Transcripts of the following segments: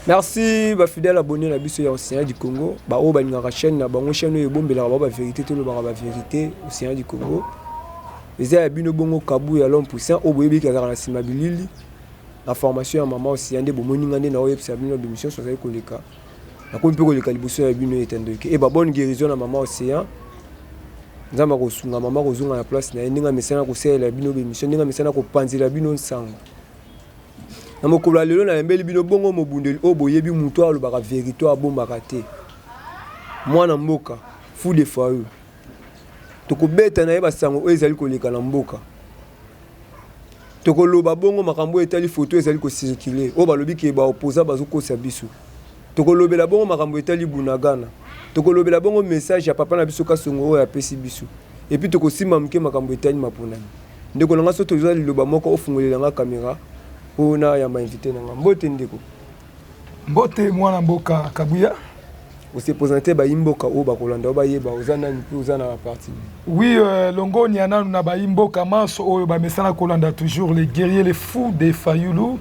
Merci ba fidèle abonné na biso ya Océan du Congo. Ba o ba ngaka chaîne na bango chaîne e bombela ba vérité to lo ba vérité Océan du Congo. Eza ya bino bongo kabu ya l'homme puissant o boyebi ka na sima bilili. La formation ya maman Océan de bomoni ngande na o yebisa bino bémission so za koleka. Na ko mpe koleka liboso ya bino etendoke. E ba bonne guérison na maman Océan. Nzamba ko sunga maman ko zunga na place na ndinga mesana ko sela bino bémission ndinga mesana ko panzela bino nsango. Na mokolo lelo na mbeli bino bongo mobundeli o boyebi muto alobaka vérité abombaka te mwana mboka fou de fayu tokobeta na ye basango oyo ezali koleka na mboka tokoloba bongo makambo etali photo ezali kocircule o balobi ke ba opposa bazokosa biso tokolobela bongo makambo etali bunagana tokolobela bongo message ya papa na biso kasongo oyo apesi biso et puis tokosima mke makambo etali maponani ndeko nanga so toza liloba moko ofungolela nga kamera ona ya invité nanga mbote ndeko mbote mwana mboka kabuya ose présenter ba imboka o ba kolanda ba yeba ozana ni ozana na partie oui longoni ananu na ba imboka manso oyo ba mesana kolanda toujours les guerriers les fous des Fayulu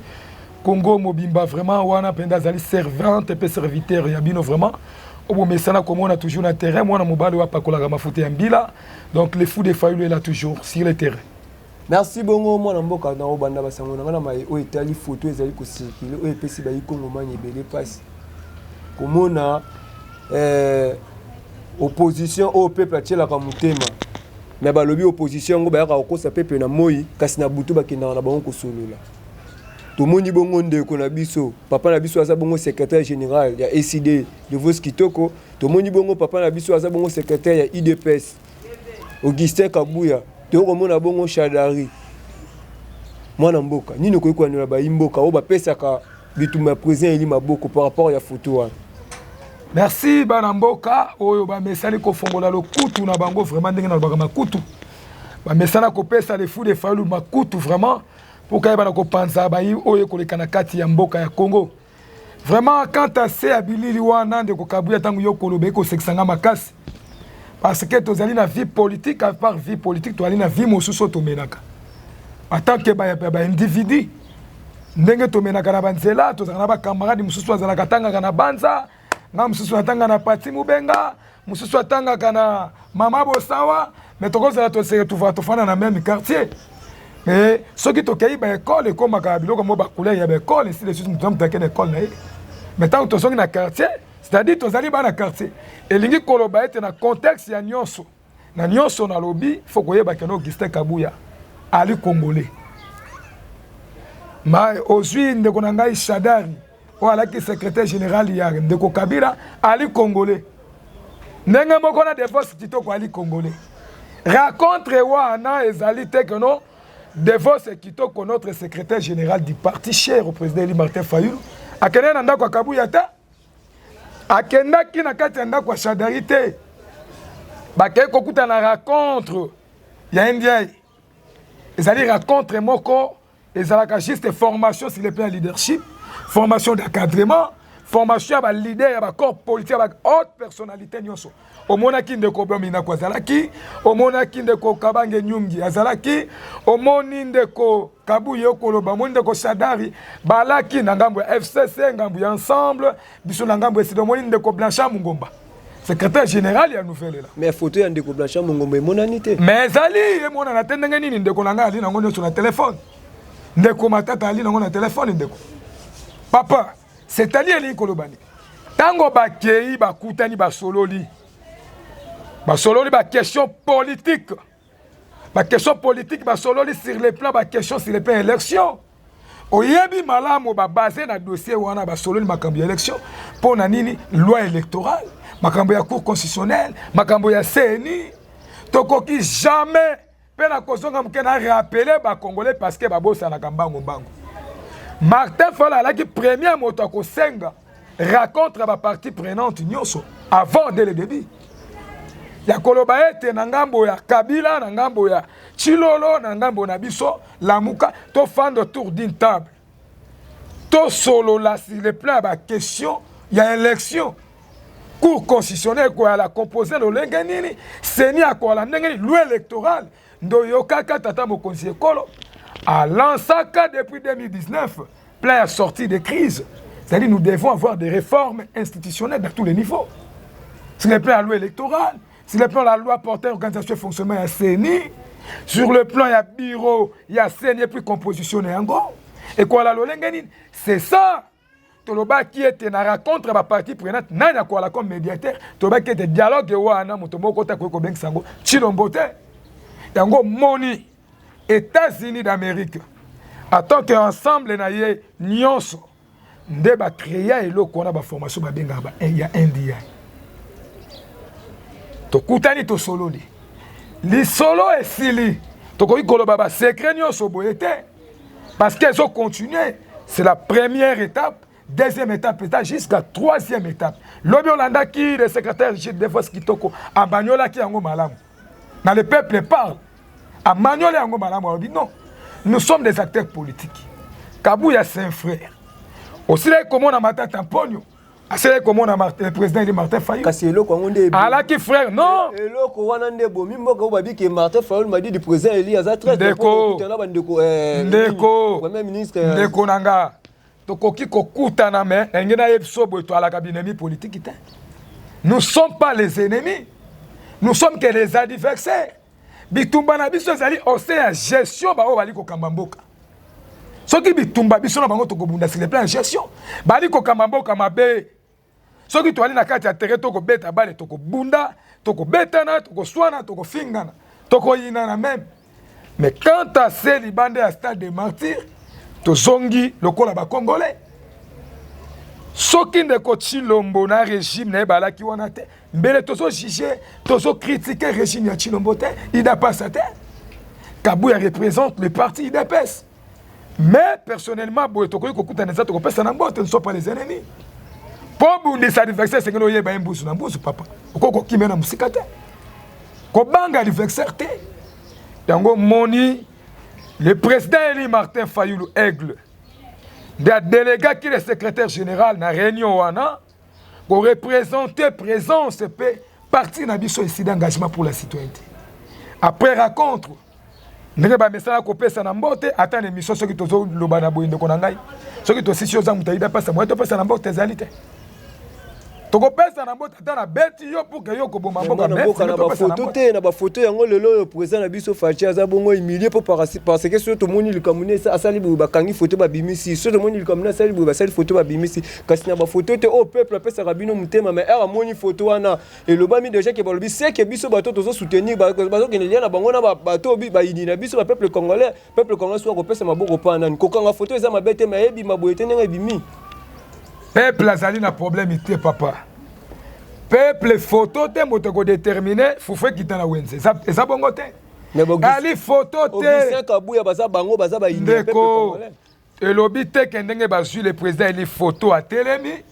Congo mobimba vraiment wana penda zali servante pe serviteur ya bino vraiment obo mesana komona toujours na terrain mwana mobali wa pakola mafuta ya mbila donc les fous des Fayulu est là toujours sur le terrain. Merci bongo mwana mboka na obanda basango na ngana mai o etali photo ezali ko circuler o epesi ba ikongo manye belé passe komona opposition au peuple atiela ka mutema mais balobi opposition ngo ba ya ko sa peuple na moi kasi na butu bakenda na bango ko solola to moni bongo ndeko na biso papa na biso aza bongo secrétaire général ya ECD de Vos Kitoko to moni bongo papa na biso aza bongo secrétaire ya IDPS Augustin Kabuya to mona bongo Shadari mwana mboka nini ko ikwanela ba imboka o ba pesaka bituma président eli maboko par rapport ya photo wana. Merci bana mboka oyo ba mesali ko fongola lo kutu na bango vraiment ndenge na ba makutu ba mesana ko pesa les fous de Fayulu makutu vraiment pour ka bana ko panza ba yi oyo ko lekana kati ya mboka ya Congo vraiment quand à se abilili wana ndeko kabuya tangu yo kolobe ko seksanga makasi parce que tozali na vie politique à part vie politique to ali na vie mosusu to menaka en tant que ba individu ndenge to menaka na banzela to zana ba camarade mosusu azala katanga kana banza na mosusu atanga na pati mubenga mosusu atanga kana mama bosawa mais to kozala to se to fana na même quartier mais ce qui to kei ba école comme ka biloko mo ba couleur ya ba école ici les choses nous sommes dans école na mais tant to songi na quartier c'est-à-dire tozali bana quartier elingi koloba ete na contexte ya nyonso na nyonso na lobby faut koyeba keno Augustin Kabuya ali congolais ma ozwi ndeko na ngai Shadari o alaki secrétaire général ya ndeko Kabila ali congolais ndenge moko na Devos Kitoko ali congolais raconte wana ezali te que non Devos Kitoko notre secrétaire général du parti cher au président Eli Martin Fayulu akene na ndako Kabuya ta akenda ki na kati ya ndako Shadari te bakei kokuta na rencontre ya India ezali rencontre moko ezalaka juste formation sur le plan leadership formation d'encadrement formation ya ba leader ya ba corps politique ya ba haute personnalité nyonso omona ki ndeko Bomina kwa zalaki omona ki ndeko Kabange Nyungi azalaki omoni ndeko Kabuya koloba omoni ndeko Shadari balaki na ngambo ya FCC ngambo ya ensemble biso na ngambo ya sidomoni ndeko Blanchard Mungomba secrétaire général ya nouvelle là mais photo ya ndeko Blanchard Mungomba emonani te mais ezali emona na tendenge nini ndeko nanga ali nango nyonso na téléphone ndeko matata ali nango na téléphone ndeko papa c'est-à-dire eli kolobani tango bakei bakutani basololi ba question politique basololi sur le plan ba question sur le plan élection oyebi malamu ba basé na dossier wana basololi makambo ya élection pour na nini loi électorale makambo ya cour constitutionnelle makambo ya CNI tokoki jamais pena kozonga mukena rappeler ba congolais parce que ba bossa na kambango mbango Martin Fayulu alaki premier moto ko senga raconte ba partie prenante nyonso avant dès le début ya koloba ete na ngambo ya Kabila na ngambo ya Chilolo na ngambo na biso Lamuka to fando autour d'une table to solo la sur le plan ba question ya élection cour constitutionnelle quoi la composer le lengenini seni akola ndengeni loi électorale ndo yokaka tata mokonzi ekolo a lancé depuis 2019 plein à sortie de crise C'est-à-dire nous devons avoir des réformes institutionnelles dans tous les niveaux. Sur le plan de la loi électorale, sur le plan de la loi portant organisation et fonctionnement, il y a CENI. Sur le plan, il y a bureau, il y a CENI, puis compositionné en gros. Et quoi la loi, c'est ça. Toloba qui était na rencontre ba partie prenante nana quoi la comme médiateur toloba qui était dialogue wana mutomoko ta ko bengi sango chilombote yango moni États-Unis d'Amérique en tant qu'ensemble na ye nyonso nde ba créer eloko na ba formation ba benga ba ya NDI to kutani to sololi li solo esili to ko ikoloba ba secret nyonso boyete parce qu'elles ont continué. C'est la première étape. Deuxième étape, jusqu'à troisième étape. L'Obi Olanda qui, le secrétaire de Defos Kitoko, a Magnola qui est en Malam. Dans le peuple parle. A Magnola en Malam, on dit non. Nous sommes des acteurs politiques. Kabouya, c'est un frère. Aussi, comme on a Martin Tamponio. C'est comme on a le président de Martin Fayou. Allah qui frère, non. Martin Fayou m'a dit du président Eli Azatra. Ndeko Nanga. Nous ne sommes pas les ennemis. Nous sommes que les adversaires. Bitumba na biso zali ose ya gestion ba o bali ko kamamboka. Soki bitumba biso na bango to ko bunda sur le plan gestion. Bali ko kamamboka mabe. Soki to ali na kati ya terre to ko beta bale to ko bunda, to ko betana, to ko swana, to ko fingana, to ko yinana même. Mais quand à ces bande à stade de martyr, to zongi lokola ba congolais. Soki ndeko Chilombo na régime na bala ki wana te. Mbele tozo juger, tozo critiquer régime ya Chilombo te, il n'a pas sa tête. Kabouya représente le parti IDPS. Mais personnellement, boy to ko kuta neza to ko pesa na mbote, ne sont pas les ennemis. Pour bundi sa adversaire c'est que loye ba mbusu na mbusu papa. Ko kimena musika te. Ko banga adversaire te. Yango moni le président Eli Martin Fayulu Aigle, le délégué qui est le secrétaire général dans la réunion wana, pour représenter présence parti na biso ici d'engagement pour la citoyenneté. Après rencontre, ndenge ba message ko pesa na mbote ata émission soki tozo lobana boyinde ko nangai. Soki to sisi oza mutaida pesa moi to pesa na mbote ezalite. Toko pesa na mbote ata na beti yo pour que yo ko bomba mboka na ba photo te na ba photo yango lelo président na biso Fachi aza bongo humilié pour parce que surtout moni likamune ça asali ba kangi photo ba bimisi surtout moni likamune asali ba sali photo ba bimisi kasi na ba photo te au peuple pesa rabino mutema mais era moni photo wana et le bami déjà que balobi c'est que biso bato tozo soutenir bato que na bango na bato ba yini na biso ba peuple congolais soit ko pesa maboko pa nani ko kanga photo eza mabete mayebi maboyete ndenga bimi. Peuple azali na problème ité papa. Peuple photo te moto ko déterminer foufé kitana wenze. Ça bongo te. Ali photo te. Obisien Kabouya baza bango baza ba indi peuple congolais. Et l'obité kendenge bazui le président Eli photo à Telemi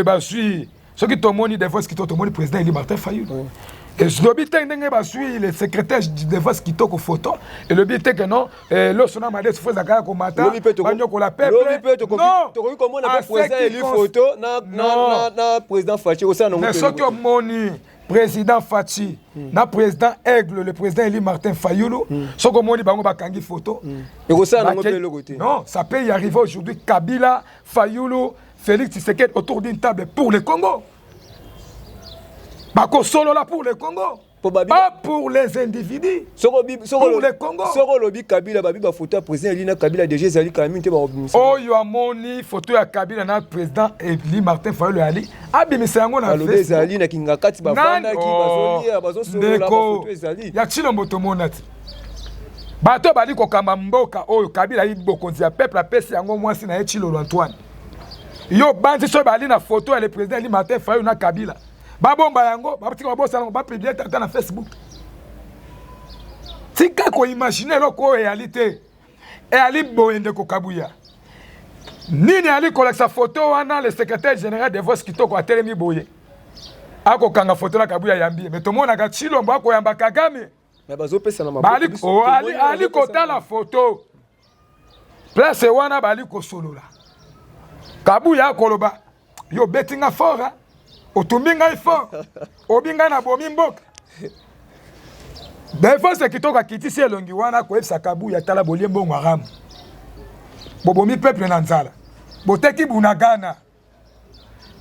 bazui ce qui tomoni des fois ce qui tomoni président Eli Martin Fayulu. Et l'obité kendenge bazui le secrétaire des fois ce qui toko photo et l'obité que non lo sona made faut zakaya ko mata banyo ko la peuple. Non, to ko comment on président Eli photo na président Fachi au sein non. Mais ce que moni président Fachi, na président Aigle, le président Eli Martin Fayulu, ce que moni bango bakangi photo. Et au sein non côté. Non, ça peut y arriver aujourd'hui Kabila, Fayulu, Félix Tshisekedi autour d'une table pour le Congo. Bako solo là pour le Congo. Pas pour les individus. Pour le Congo. Soro lobi Kabila babi ba photo président Eli na Kabila déjà zali quand même te ba obimisa. Oh yo amoni photo ya Kabila na président Eli Martin Fayulu Ali. Abimisa yango na Facebook. Ezali na kingakati ba vanda ki bazoli bazo solo la photo ezali. Ya Chilombo to monati. Bato bali ko kamba mboka oyo Kabila yi bokonzi ya peuple apesi yango mwasi na ye Chilolo Antoine. Yo banzi so bali na photo ya le président Eli Martin Fayulu na Kabila. Babomba yango, batika babosa yango, ba publier tata na Facebook. Tika ko imaginer loko réalité. Et ali boyende ko Kabouya. Nini ali koleksa photo wana le secrétaire général de Vox Kitoko a telemi boye. Ako kanga photo la Kabouya yambi, mais to mona ka Chilombo ako yamba Kagame. Mais bazo pesa na maboko. Ali kota la photo. Place wana bali ko solola. Kabouya koloba. Yo bettinga fort. Otumbinga ifo obinga na bomi mboka defo se kitoka kitisi elongi wana ko epsa Kabouya tala bolie mbongo aramu bobomi peuple na nzala boteki Bunagana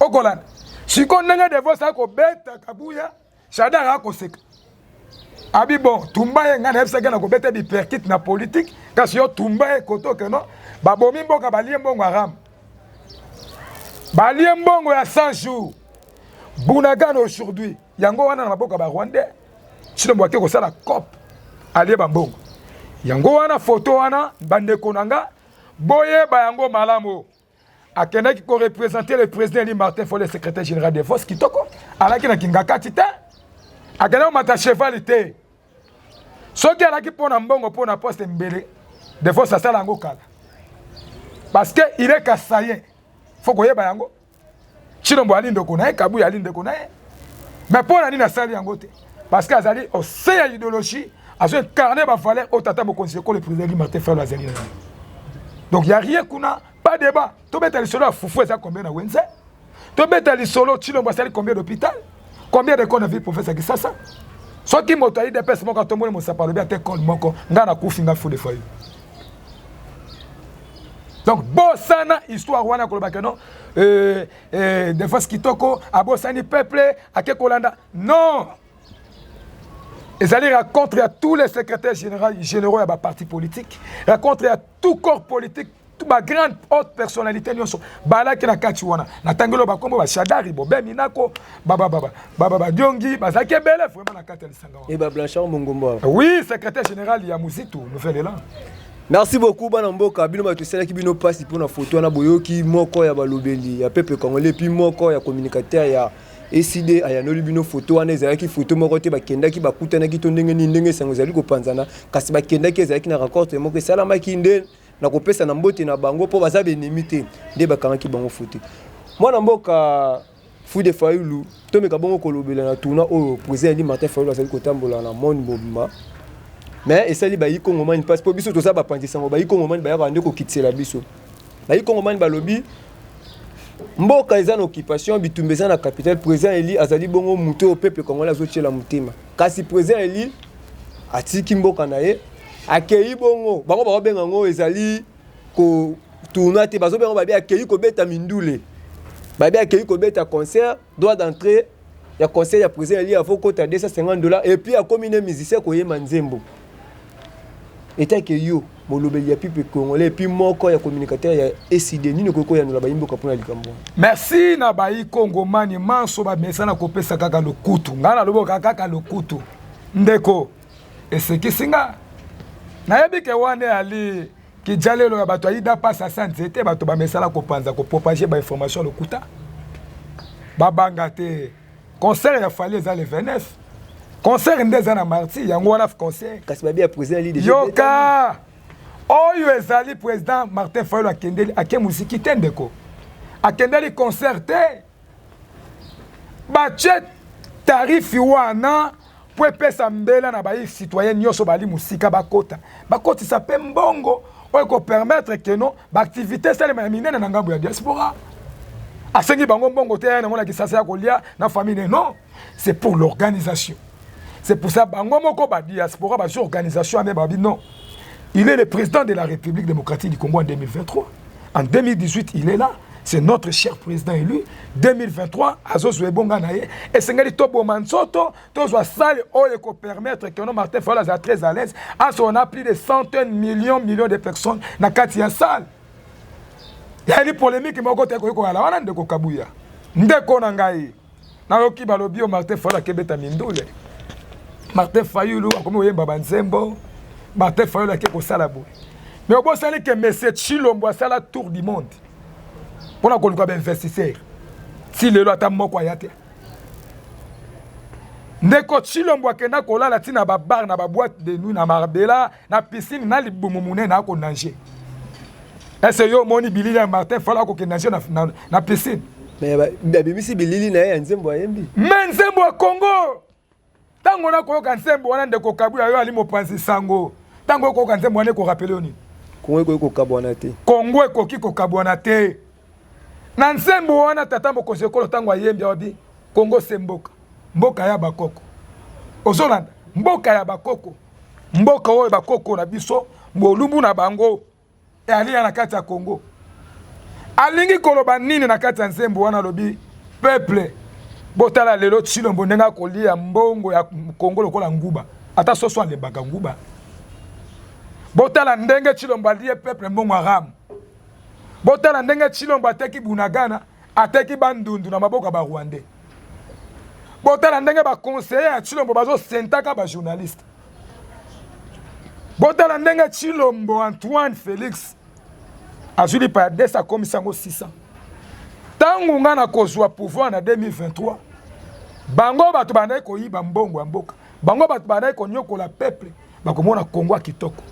okolana siko ndenge Devos ako beta kabuya Shadara ako seka abi bon tumba ye ngana ebsaka na ko beta bi perkit na politique kasi yo tumba e koto ke non babomi mboka balie mbongo aram balie mbongo ya 100 jours Bunagana aujourd'hui yango wana na maboka ba Rwandais chino mwake ko sala cop alie bambongo yango wana photo wana bandeko nanga boye ba yango malamo akendaki ko représenter le président Eli Martin Fayulu, le secrétaire général des forces kitoko alaki na kingaka tita akendaki mata cheval te soki alaki pona mbongo pona poste mbele des forces asala yango kala parce que il est kasayen faut koyeba yango chilombo alindeko na ye kabuya alindeko na ye mais pona nini asali yango te parce que azali au sein ya idéologie azo incarner ba valeur au tata mo conseiller le président Eli Martin Fayulu azali na donc y a rien kuna pas débat to beta lisolo ya fufu eza combien na wenze to beta lisolo chilombo asali combien d'hôpital combien de corps de vie professeur Kisasa soki moto ayi depese moko atomoni mosapalo bi ate col moko nga na kufi nga Fayulu Fayulu donc bosana histoire wana kolobaka non des fois kitoko abosani peuple ake kolanda non ils allaient rencontrer à tous les secrétaires généraux à parti politique, rencontrer à tout corps politique, toute ma grande haute personnalité, bala qui na kachiwana, na tangelo ba kombo ba Shadari bo be minako baba Diongi bazaki bele vraiment na kati lisanga. Et ba Blanchard Mongombo. Oui, secrétaire général ya Muzitu, nouvelle là. Merci beaucoup bana mboka bino ba tosala ki bino passe pour na photo na boyoki moko ya balobeli ya peuple congolais puis moko ya communicateur ya ECD ayanoli bino photo wana ezalaki photo moko te bakendaki bakutanaki to ndenge sango ezali kopanzana kasi bakendaki ezalaki na raccord moko esalamaki nde na kopesa na mbote na bango po baza benemi te nde bakangaki bango photo mwana mboka Fayulu Fayulu tomeka bongo kolobela na tourna oyo président Eli Martin Fayulu azali kotambola na monde mobima mais esali bayi Congo mani passe po biso to sa bapandisango bayi Congo mani baya bande ko kitsela biso bayi Congo mani balobi mboka eza na occupation bitumbeza na capitale président Eli azali bongo muto au peuple congolais azotiela mutema kasi président Eli atiki mboka na ye akei bongo bango babenga ngo ezali ko tourna te bazo bengo babi akei ko beta mindule babi akei ko beta concert droit d'entrée ya concert ya président Eli afo kota $250 et puis a commune musicien ko yema nzembo eta ke yo molobeli ya pipe congolais et puis moko ya communicateur ya ECD nini koko ya nula bayimbo kapona likambo. Merci na bayi Kongomani manso ba mesana kopesa kaka lokutu ngana loboka kaka lokutu ndeko esekisinga na yebike wane ali kijalelo ya bato ayida pasa sanzete bato ba mesala kopanza ko propager ba information lokuta babanga te concert ya fali za le 29 concert ndeza na marti yango wana concert kasi babi ya président Ali déjà yoka oyo ezali président Martin Fayulu akendeli ake musiki tendeko akendeli concert te bache tarif wana po epesa mbela na bayi citoyen nyonso bali musika bakotisa pe mbongo oyo ko permettre que non baactivité salema ya minene na ngambo ya diaspora asengi bango mbongo te na mona Kisasa ya kolia na famille non c'est pour l'organisation. C'est pour ça bango moko ba diaspora ba organisation mais babi non. Il est le président de la République démocratique du Congo en 2023. En 2018, il est là. C'est notre cher président élu. 2023, Azozo Ebonga naye. Et Sengeli Tobo Mansoto, Tozo Sale Oye ko permettre que non Martin Fayulu soit très à l'aise. On a plus de centaines millions de personnes na kati ya salle. Il y a une polémique moko te ko ala wana ndeko kabuya. Ndeko na ngai. Na yoki balobi o Martin Fayulu kebeta mindule. Martin Fayulu akomi oyemba banzembo. Martin Fayulu qui est sala boue. Mais au bout de que M. Chilombo a la tour du monde. Pour qu'on soit investisseur. Si le lot a moko ayate. Ndeko Chilombo a kena kola la tina ba bar na ba boîte de nuit na Marbella na piscine na libumumune na ko nager. Est-ce yo moni bilili Martin Fayulu ko nager na piscine. Mais bimisi bilili na ya nzembo ayembi. Mais nzembo a Congo. Tango na koyoka nzembo wana ndeko kabuya yo ali mopanzi sango. Tango ko kanzembo wana ko rappelé oni. Kongo ko kabwana te. Kongo ko ki ko kabwana te. Na nzembo wana tata mo konsekolo tango ayembi obi. Kongo semboka. Mboka ya bakoko. Ozolanda mboka ya bakoko. Mboka oyo bakoko na biso, molumbu na bango. E ali na kati ya Kongo. alingi koloba nini na kati ya nzembo wana lobi peuple botala lelo Tshilombo ndenga kolia mbongo ya Kongo lokola nguba ata soso alebaka nguba botala ndenge Tshilombo alie peuple mbongo aramu botala ndenge Tshilombo ateki Bunagana ateki bandundu na maboka ba Rwandais botala ndenge ba conseiller ya Tshilombo bazo sentaka ba journaliste botala ndenge Tshilombo Antoine Félix azuli pa desa komisango 600 tangu nga na kozwa pouvoir na 2023 bango bato bandai koyiba mbongo ya mboka bango bato bandai konyokola peuple bakomona Kongo ya kitoko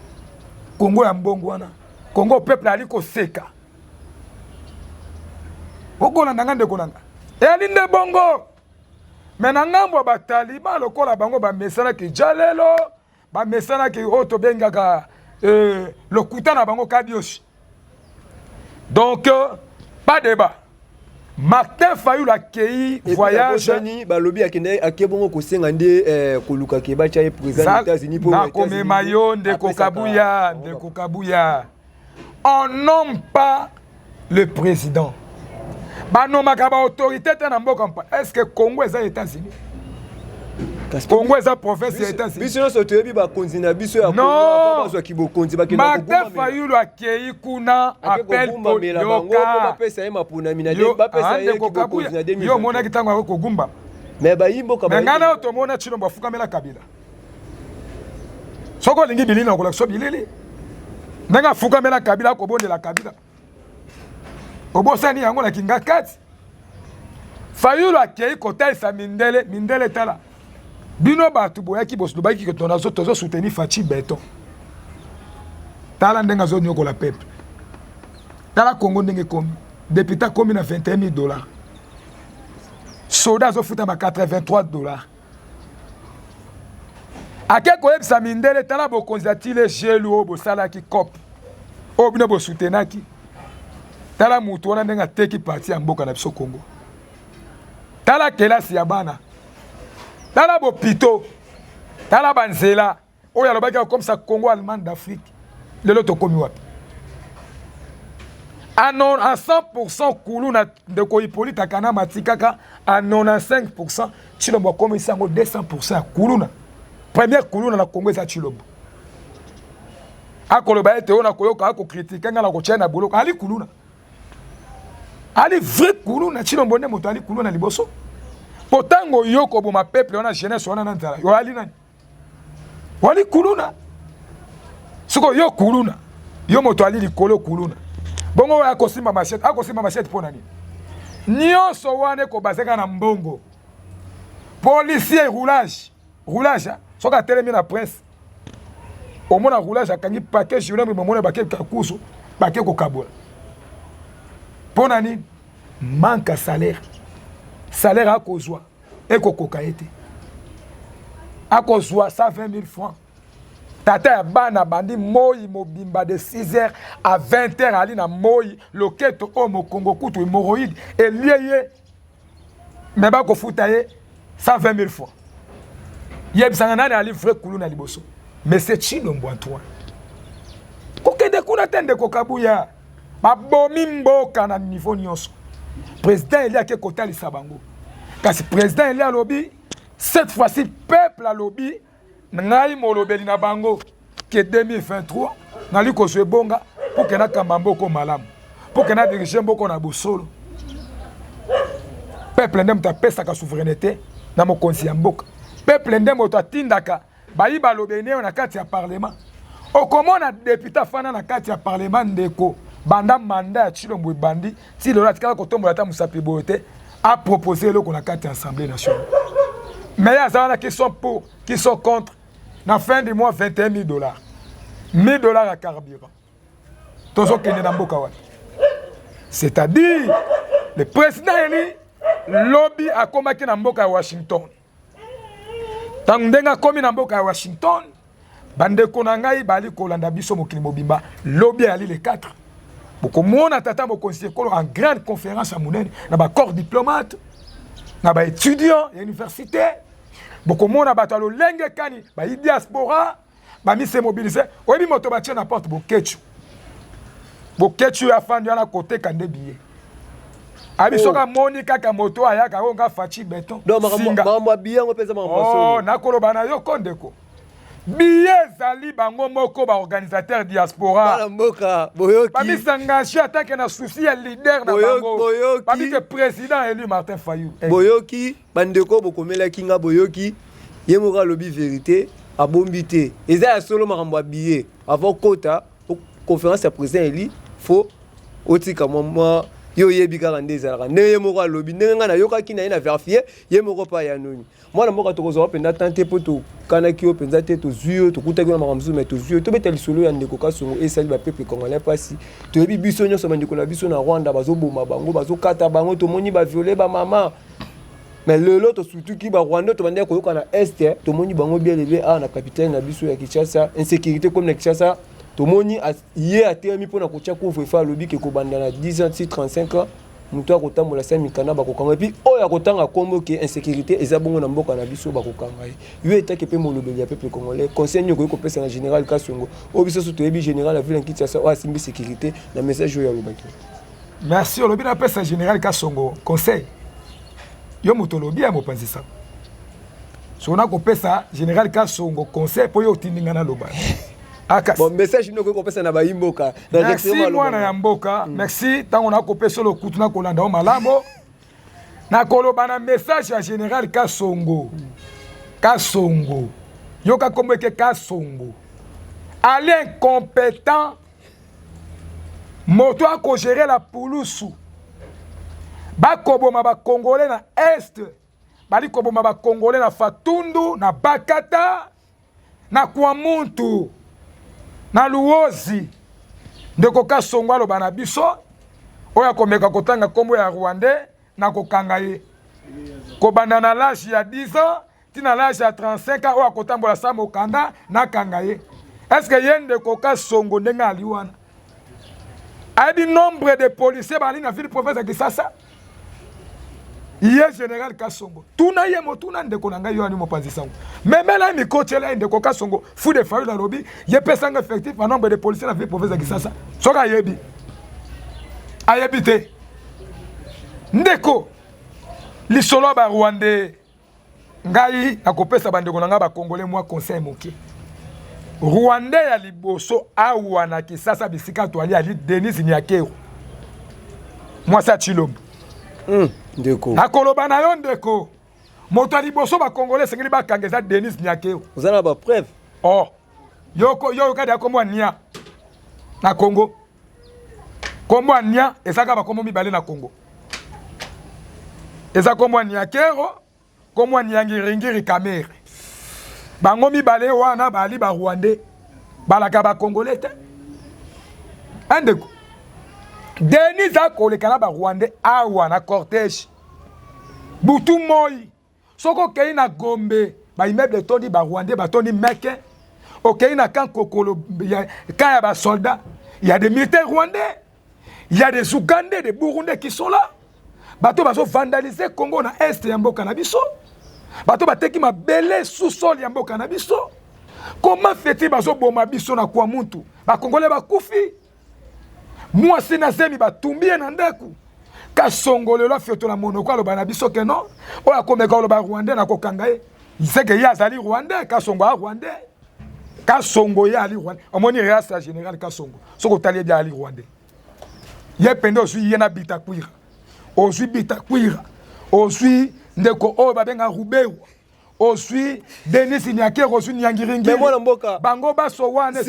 Kongo ya mbongo wana Kongo peuple ali koseka okola nanga ndeko nanga elinde bongo mena ngambo bataliba lokola bango bamesana ki jalelo bamesana ki oto bengaka lokuta na bango kadioshi donc pas débat. Martin Fayulu akei voyage ni balobi akende akebongo kosenga nde koluka ke bacha e président des États-Unis pour na komema yo ndeko Kabuya on nomme pas le président banomaka ba autorité na mboka est-ce que Congo est aux États-Unis Congo est province des États-Unis biso so tebi ba konzina biso ya Congo bazo ki bokonzi bakena Martin Fayulu akei kuna appel yoka ba pesa ema pona minade ba pesa ye ki bokonzi na 2000 yo mona kitango ko gumba mais ba yimbo ka ba ngana otomona Tshilombo afukamela Kabila soko lingi bilina ko la so bilili ndanga afukamela Kabila ko bondela Kabila obosani yango na kinga kati Fayulu akei kotaisa mindele tala bino batu boyaki boslo baki ke tonazo tozo soutenir Fachi Beton tala ndenga zo nyoko la peuple tala Congo ndenge komi député komi na $21,000 soda zo futa ma $83 akeko yebisa mindele tala bokonzi atile gelu bo salaki cop o bino bo soutenaki tala mutu wana ndenga teki parti ya mboka na biso Congo tala kelasi ya bana tala bopito tala banzela oyo alobaki comme ça Congo allemand d'Afrique lelo tokomi wapi à 100% kuluna ndeko Hippolyte Akana matikaka à 95% Tshilombo komi sango 200% kuluna première kuluna na Congo za Tshilombo akoloba ete ona koyoka ako critiquer ngala ko tshena boloko ali kuluna ali vrai kuluna Tshilombo ne moto ali kuluna liboso potango yoko bo ma peuple wana jeunesse wana nzala yo ali nani wali kuluna siko yo kuluna yo moto ali likolo kuluna bongo akosimba machette pona nini nyonso wana ko baseka na mbongo policier roulage soka telemi na presse omona roulage akangi paquet jurembe momona baké kakuso baké ko kabola pona nini manque salaire à kozwa et kokoka ete a kozwa 120 000 francs tata ya bana bandi moi mobimba de 6h à 20h ali na moi loketo o mokongo kutu hémorroïde et lié mais ba ko futa ye 120 000 francs yebisanga nani ali vrai kulu na liboso mais c'est Tshilombo Antoine kokende kuna tende kokabuya babomi mboka na niveau nyonso président il y a que kotali sabango kasi président il y a lobby cette fois-ci peuple a lobby ngai molobeli na bango que 2023 nali ko se bonga pour que na kamambo ko malamu pour que na diriger mboko na bosolo peuple ndem ta pesa ka souveraineté na mokonzi ya mboka peuple ndem to atindaka bayi balobeni na kati ya parlement okomona député fana na kati ya parlement ndeko banda mandat ya Tshilombo bandi si le ratikala kotombola ta musapi boyote a proposé le qu'on a quatre assemblée nationale mais il y a qui sont pour qui sont contre na fin du mois $21,000 $1,000 à carburant tozo kene na mboka wa c'est-à-dire le président eli lobby a komaki na mboka ya Washington tandenga komi na mboka ya Washington bande konangai bali kolanda biso mokili mobimba lobby ali les 4 beaucoup mona tata mo conseiller en grande conférence à monene na ba corps diplomate na ba étudiant à l'université beaucoup mona batalo lenge kani ba diaspora ba mi se mobiliser obi moto ba tia na porte bokechu boketu ya fandi wana côté kande billet abisoka moni kaka moto ayaka onga fachi beton singa makambo billet ngo pesa makambo solo oh nakoloba na yo kondeko billet zali bango moko ba organisateur diaspora bana mboka boyoki babi s'engager attaque na souci ya leader na bango babi que président élu Martin Fayulu boyoki bandeko bokomela kinga boyoki yemoka lobi vérité abombi te eza ya solo makambo billet avant kota conférence ya président élu faut otika mama yo yebi kaka nde ezalaka nde ye moko alobi ndenge ngai nayokaki na ye na verifie ye moko pa ya noni mwana mboka tokozwa mpenza tante mpo tokanaki yo mpenza te tozwi yo tokutaki na makambo mosusu me tozwi yo tobeta lisolo ya ndeko kasongo esali bapeple congolais mpasi toyebi biso nyonso bandeko na biso na rwanda bazoboma bango bazokata bango tomoni baviole bamama mais lelo tosutuki barwanda tobandaki koyoka na este tomoni bango bien lebe awa na capitale na biso ya kinshasa insécurité comme na kinshasa tomoni ye atemi mpona kotia couvre-feu alobi ke kobanda na 10 ans 35 ans moto akotambola sa mikanda bakokanga epuis oyo akotanga kombo ke insécurité eza bongo na mboka na biso bakokanga ye yo etaki mpe molobeli ya peuple congolais conseil nyoko ekopesa na général kasongo oyo biso so toyebi général ya ville kinshasa oyo asimbi sécurité na message oyo alobaki merci olobi na pesa général kasongo conseil yo moto olobi ya mopanzi sa so na kopesa général kasongo conseil po yo otindinga na loba bon message nous ko pesa na bayimboka merci mwana ya mboka merci tango na ko pesa lo kutu na kolanda o malabo na koloba na message ya général Kasongo Kasongo yoka komweke Kasongo ali incompétent moto a ko gérer la pulusu bakoboma ba congolais na est bali koboma ba congolais na Fatundu na Bakata na Kwamuntu na Luozi ndeko Kasongo aloba na biso oya komeka kotanga kombo ya Rwandais na kokanga ye kobanda na l'âge ya 10 ans tina l'âge ya 35 ans oya kotambola sa mokanda na kanga ye est-ce que ye ndeko Kasongo ndenge ali wana ayebi nombre de policiers bali na ville province ya Kisasa ye général Kasongo tuna ye motuna ndeko na ngai yo ani mopanzi sango memela mikotela ndeko Kasongo fu de fayu la lobby ye pesanga effectif en nombre de policiers na ville province ya Kisasa soka yebi ayebi te ndeko lisolo ba Rwandais ngai akopesa bandeko na nga ba congolais moi conseil moke Rwandais ya liboso awa na Kisasa bisika to ali Denis Nyakero moi sa Chilombo ndeko nakoloba na yo ndeko moto ya liboso ba congolais sengeli bakangeza Denis Nyakero ozana ba preuve oh yo kadi akombo nia na Congo kombo nia ezaka ba kombo mibale na Congo eza kombo Nyakero kombo nyangiringiri kamere bango mibale wana bali ba Rwandais balaka ba congolais te andeko Denis a kolekana ba Rwandais awa na cortège butu moi soko kei na Gombe ba immeuble tondi ba Rwandais ba tondi meke okei na kan kokolo quand ya ba soldats il y a des militaires rwandais il y a des Ougandais des Burundais qui sont là bato bazo vandaliser Congo na est ya mboka na biso bato bateki mabele sous-sol ya mboka na biso comment fait-il bazo boma biso na kwa muntu ba congolais ba kufi moi sina zemi batumbie na ndeku Kasongo lelo fioto la monoko aloba na biso ke non oya komeka oloba Rwandais na kokanga ye seke ya azali Rwandais Kasongo a Rwandais Kasongo ya ali Rwandais omoni réaction général Kasongo soko tali dia ali Rwandais ye pende osui ye na Bitakwira osui Bitakwira osui ndeko o babenga Ruberu osui Denis Nyakero osui Nyangiringi bango baso wana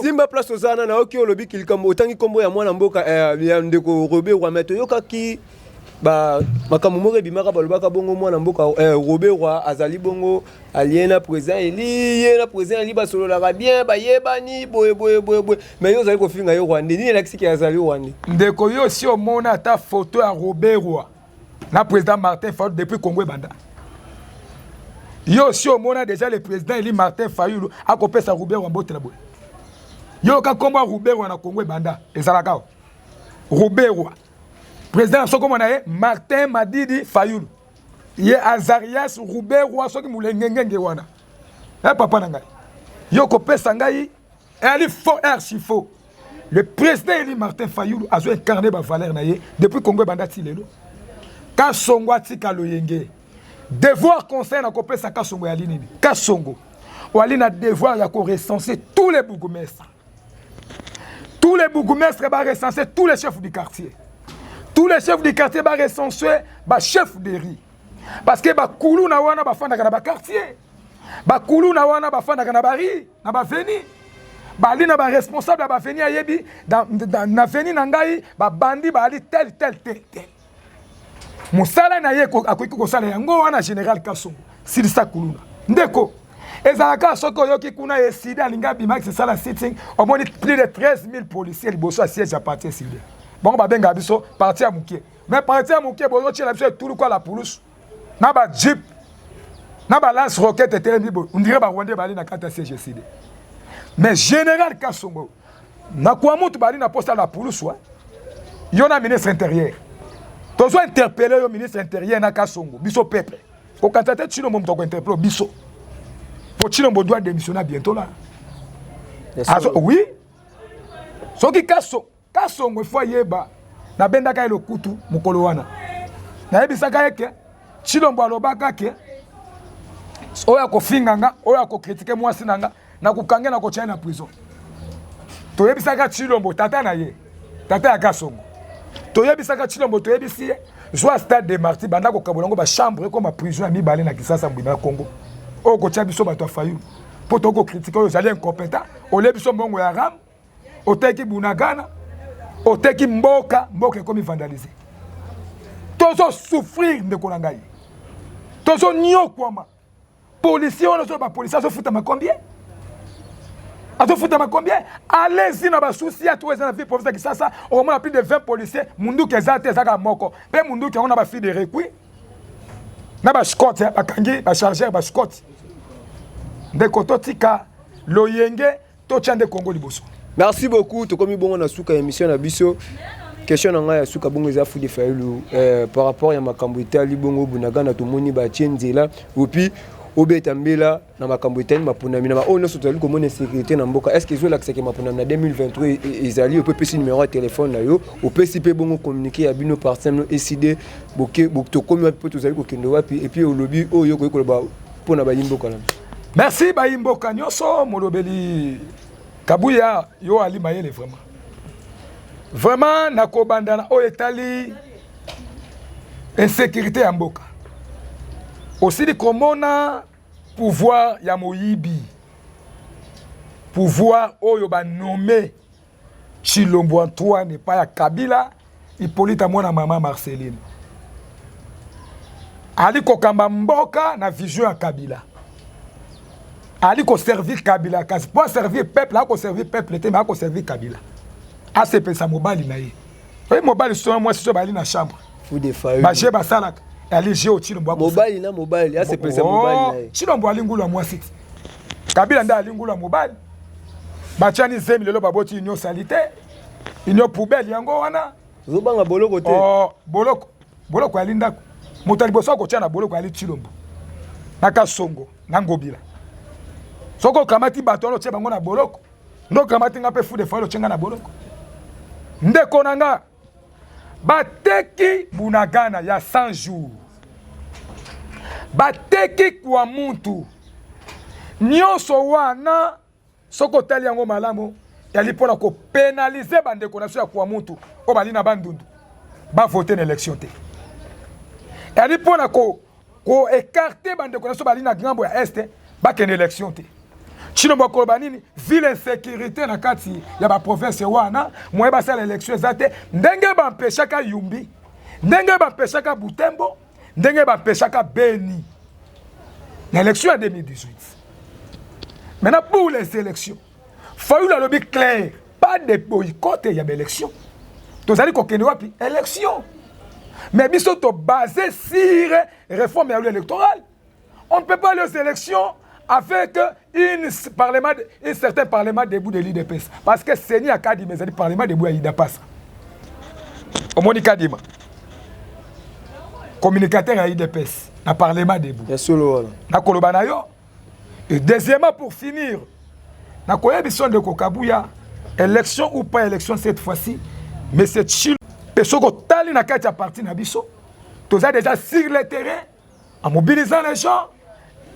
simba place ozana na oki olobi kilikambo otangi kombo ya mwana mboka ya ndeko Ruberu wa meto yokaki ba makambo moko bimaka balobaka bongo mwana mboka Ruberu azali bongo aliena président eli yena président ali basolola bien bayebani boye mais yo zali kofinga yo Rwanda ni elakisi ki azali Rwanda ndeko yo si omona ta photo ya Ruberu na président Martin Fayulu depuis Congo banda yo si omona déjà le président Eli Martin Fayulu a kopesa Ruberu mbote na boye yo ka komba Ruberu na Congo banda ezalaka Ruberu président soko mona ye Martin Madidi Fayulu ye Azarias Ruberu soki mulengenge wana papa na ngai yo kopesa ngai ali faux archi faux le président élu Martin Fayulu a incarné ma valeur depuis Congo bandati lelo. Kasongo atika loyenge. Devoir conseil na kopesa Kasongo ya linini. Kasongo. Wali na devoir ya ko recenser tous les bourgmestres. Tous les bourgmestres va recenser tous les chefs du quartier. Tous les chefs du quartier va recenser ba chef de riz. Parce que ba kulu na wana ba fanda na ba quartier. Ba kulu na wana ba fanda na ba riz, na ba veni. Bali na ba responsable ba veni ayebi na veni na ngai ba bandi ba ali tel. Musala na ye akoki ko sala yango wana général Kasongo. Silisa kuluna. Ndeko. Ezalaka soko yoki kuna esida linga bimax sala sitting au moins plus de 13 000 policiers liboso à siège à partir civil. Bon ba benga biso parti à Mukie. Mais parti à Mukie bozo tshela biso tout quoi la police. Na ba jeep. Na ba lance roquette et télé on dirait ba Rwanda bali na kata siège civil. Mais général Kasongo na kwa mutu bali na poste à la police wa. Yona ministre intérieur. Tozo interpeller le ministre intérieur na Kasongo biso peuple. Ko kantate tshino mo mutoko interpeller biso. Chilombo doit démissionner bientôt là. Oui. Ce qui Kasongo faut yeba na benda ka kutu mukolo wana. Na yebisaka yeke Chilombo alobaka ke oya ko finganga oya ko critiquer mwasi nanga na kukange na ko chana prison. To yebisaka Chilombo tata na ye. Tata ya Kasongo. To yebisaka Chilombo to yebisi joie stade de Marti banda ko kabolongo ba chambre comme ma prison mi balé na Kisasa mbina Congo. O ko tia biso bato Fayulu po to ko critiquer o zali incompétent o le biso mbongo ya ram o teki bunagana o teki mboka comme vandaliser tozo souffrir de konangai tozo nyokwama policier on so ba policier so futa ma combien allez-y na ba souci à tous les vie professeur Kisasa au moins plus de 20 policiers mundu kezate zaka moko pe mundu ke on a ba fi de requi na ba scott ba kangi ba chargeur ba scott ndeko totika loyenge to chande Congo liboso. Merci beaucoup to komi bongo na suka émission na biso question na ya suka bongo za Fudi Fayulu par rapport ya makambo itali bongo bunagana to moni ba tienzela opi obetambela na makambo itali mapuna mina ba ono sotali ko mona sécurité na mboka est-ce que zo l'accès ke mapuna na 2023 ezali o pesi numéro de téléphone na yo o pesi pe bongo communiquer ya bino par simple ECD boke to komi wapi to zali ko kendo wapi et puis au lobby o yo ko ba pona ba yimboka na. Merci ba yimboka nyoso molobeli Kabuya yo ali mayele vraiment na ko bandana o etali insécurité ya mboka. Aussi de komona pouvoir ya moyibi. Pouvoir oyo ba nommé Chilombo Antoine pas ya Kabila, Hippolyte mwana mama Marceline. Ali ko kamba mboka na vision ya Kabila. Ali ko servir Kabila, kasi pour servir peuple, a ko servir peuple te mais a ko servir Kabila. A se pensa mobali na ye. Oui mobali so moi so bali na chambre. Fudi Fayulu. Ba je ba salaka. Ali je o Chilombo. Mobile, a se pensa mobali na ye. Chilombo alingulu moi site. Kabila nda alingulu mobali. Ba chani zemi lelo baboti union salité. Union poubelle yango wana. Zobanga boloko te. Oh, boloko alinda. Motali boso ko tiana boloko ali Chilombo. Na Kasongo, na Ngobila. Soko kamati batolo tche bango na boloko. Ndo kamati ngape Fudi Fayulu chenga na boloko. Ndeko nanga bateki bunagana ya 100 jours. Bateki kwa muntu. Nyonso wana soko tali yango malamu yali pona ko pénaliser bandeko na so ya kwa muntu o bali na bandundu. Ba voter na élection te. Yali pona ko écarter bandeko na so bali na ngambo ya est ba ken élection te. Chilombo koloba nini ville insécurité na kati ya ba province wana moye ba sala élection ezate ndenge ba mpeshaka Yumbi ndenge ba mpeshaka Butembo ndenge ba mpeshaka Beni na élection en 2018. Maintenant pour les élections Fayulu a lobby clair pas de boycott ya ba élection tozali ko kende wapi élection mais biso to basé sur réforme électorale. On ne peut pas aller aux élections avec un certain parlement debout de l'IDPS. Parce que c'est ni à Kadima, c'est le parlement debout à l'IDPS. Au moins, Kadima. Communicateur à l'IDPS, le parlement debout. Na Kolobanayo. Et deuxièmement, pour finir, na Koya Bisson de Kokabuya, élection ou pas élection cette fois-ci, mais c'est chill. Et ce que tali na kati ya parti na biso, tous déjà sur le terrain, en mobilisant les gens,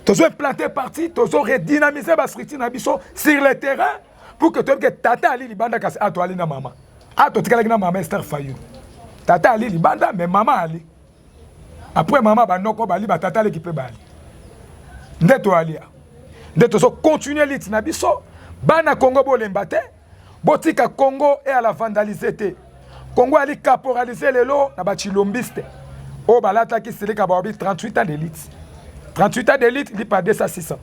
tous implanter parti, tous redynamiser la structure na biso sur le terrain, pour que tu aies tata ali libanda kasi ato ali na mama. Ato tikala na mama Esther Fayou. Tata ali libanda, mais maman ali. Après maman banoko bali ba tata ali qui peut bali. Ndeto ali. Ndeto so continuer lit na biso, bana Congo bolembate, botika Congo et à la vandaliser. Congo ali caporaliser lelo na ba chilombiste. O balata ki seleka ba 38 ans d'élite. 38 ans d'élite, il pas 200 600.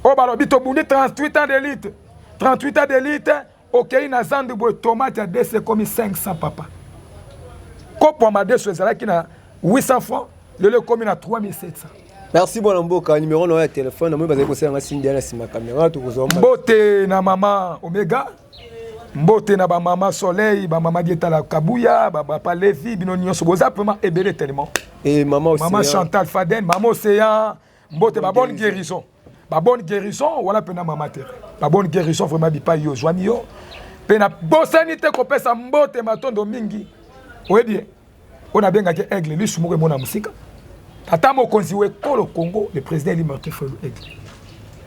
O balobi to bundi 38 ans d'élite. 38 ans d'élite, OK, na zandu boy tomate à 2 comme 500 papa. Kopo ma 2 ezala ki na 800 francs, le comme na 3700. Merci Bonamboka, numéro na téléphone, moi bazali ko sanga sindia na sima caméra to kozomba. Mbote na mama Omega. Mbote na ba mama Soleil, ba mama Dieta la Kabuya, ba papa Levi, bino nyonso boza vraiment ebele tellement. Et maman aussi. Maman Chantal Faden, maman Océan, mbote ba bonne guérison. Ba bonne guérison, voilà pena maman terre. Ba bonne guérison vraiment bipa yo joami yo. Pena bosanité ko pesa mbote matondo mingi. Oui bien. On a bien gagné aigle lui sumoko mona musika. Tata mokonzi we kolo Congo, le président Eli Martin Fayulu aigle.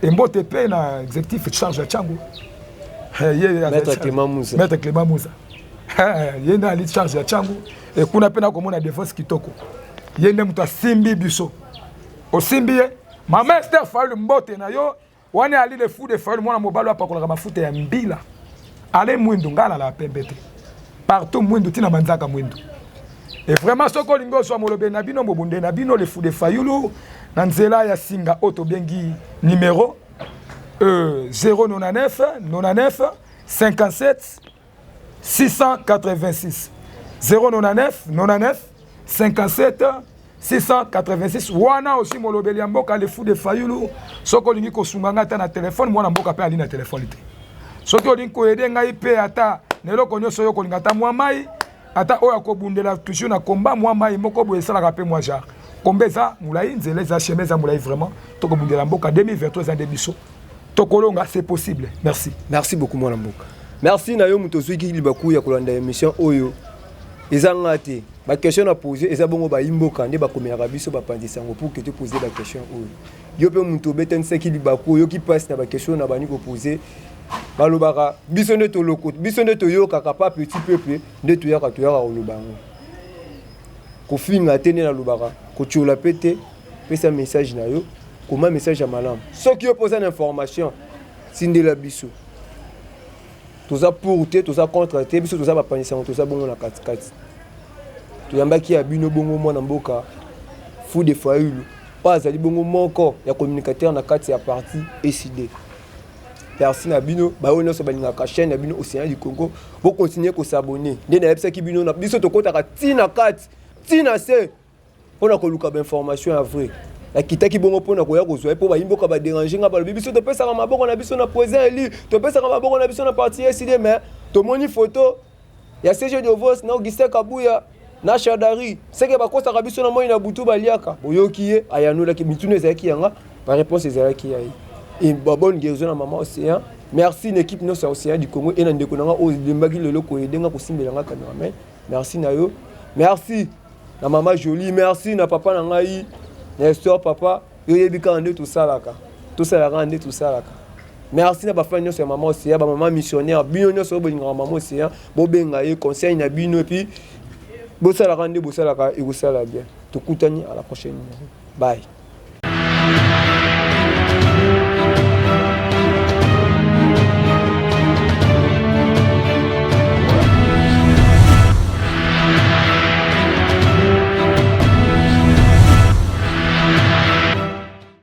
Et mbote pe na exécutif charge à Tchango. Maître Clément Moussa. Maître Clément Moussa. Yenda ali charge ya Tchango et kuna pena komona défense kitoko. Yenda mutu asimbi biso. Osimbi Mama Esther Fayulu mbote na yo wani ali le fou de Fayulu mwana mobalo apakolaka mafuta ya mbila. Ale mwindu ngala la pembete. Partout mwindu tina manzaka mwindu. Et vraiment soko lingo so molobe na bino mobunde na bino le fou de Fayulu na nzela ya singa auto bengi numéro 099 99 57 686 099 99 57 686 wana aussi molobeli ya mboka le fou de Fayulu soko lingi ko sunganga ta na téléphone mwana mboka pe ali na téléphone te soki olingi ko aider ngai pe ata neloko nyonso yo kolinga ta mwa mai ata oya ko bundela toujours na komba mwa mai moko boye sala pe mwa jar kombeza mulai nzela za chemeza mulai vraiment to ko bundela mboka 2023 ans de biso Tokolonga, c'est possible. Merci. Merci beaucoup, mon amour. Merci, Nayo Moutosoui qui libakou ya kolanda émission Oyo. Ezangate. Ma question à poser, ezabongo ba imboka nde ba komera biso ba pandisango pour que tu poses la question Oyo. Yo pe muto beten se ki libakou yo ki passe na ba question na bani ko poser. Balobara biso nde to loko, biso nde to yo kaka pa petit peuple nde to ya ka olobango. Ko finga tene na lobara, ko tchola pété, pesa message na yo. Comment message à malam. Ceux qui opposent une information, c'est de la biso. Tout ça pour te, tout ça contre te, biso tout ça va pas penser, tout ça bon na 4-4. Tout yamba qui a bino bongo mo na mboka. Fou de Fayulu. Pas ali bongo mo encore, ya communicateur na 4 ya parti SID. Merci na bino, ba ono so baninga ka chaîne na bino Océan du Congo. Vous continuer ko s'abonner. Nde na epsa ki bino na biso to kota ka tina 4, tina se. On a ko luka ba information à vrai. La kitaki bongo pona ko ya ko zo po ba imboka ba déranger nga ba biso to pesa ma boko na biso na poser eli to pesa ma boko na biso na parti SID mais to moni photo ya CG de Vos na Augustin Kabuya na Shadari seke ba kosa ka biso na moi na butu baliaka boyoki ye ayanola ki mitune za ki yanga ba réponse ezala ki yayi et ba bonne guérison na maman Océan. Merci l'équipe no sa Océan du Congo et na ndeko nanga o lembaki lelo ko edenga ko simbelanga cameraman. Merci na yo. Merci na maman Jolie, merci na papa na ngai. Nestor papa, yo yebika ande tout ça là ka. Tout ça là ande tout ça là ka. Merci na ba famille sur maman Océan, ba maman missionnaire, bino nyoso bo linga maman Océan, bo benga ye conseil na bino et puis bo ça là ande bo ça là ka et bo ça là bien. Tukutani à la prochaine. Bye.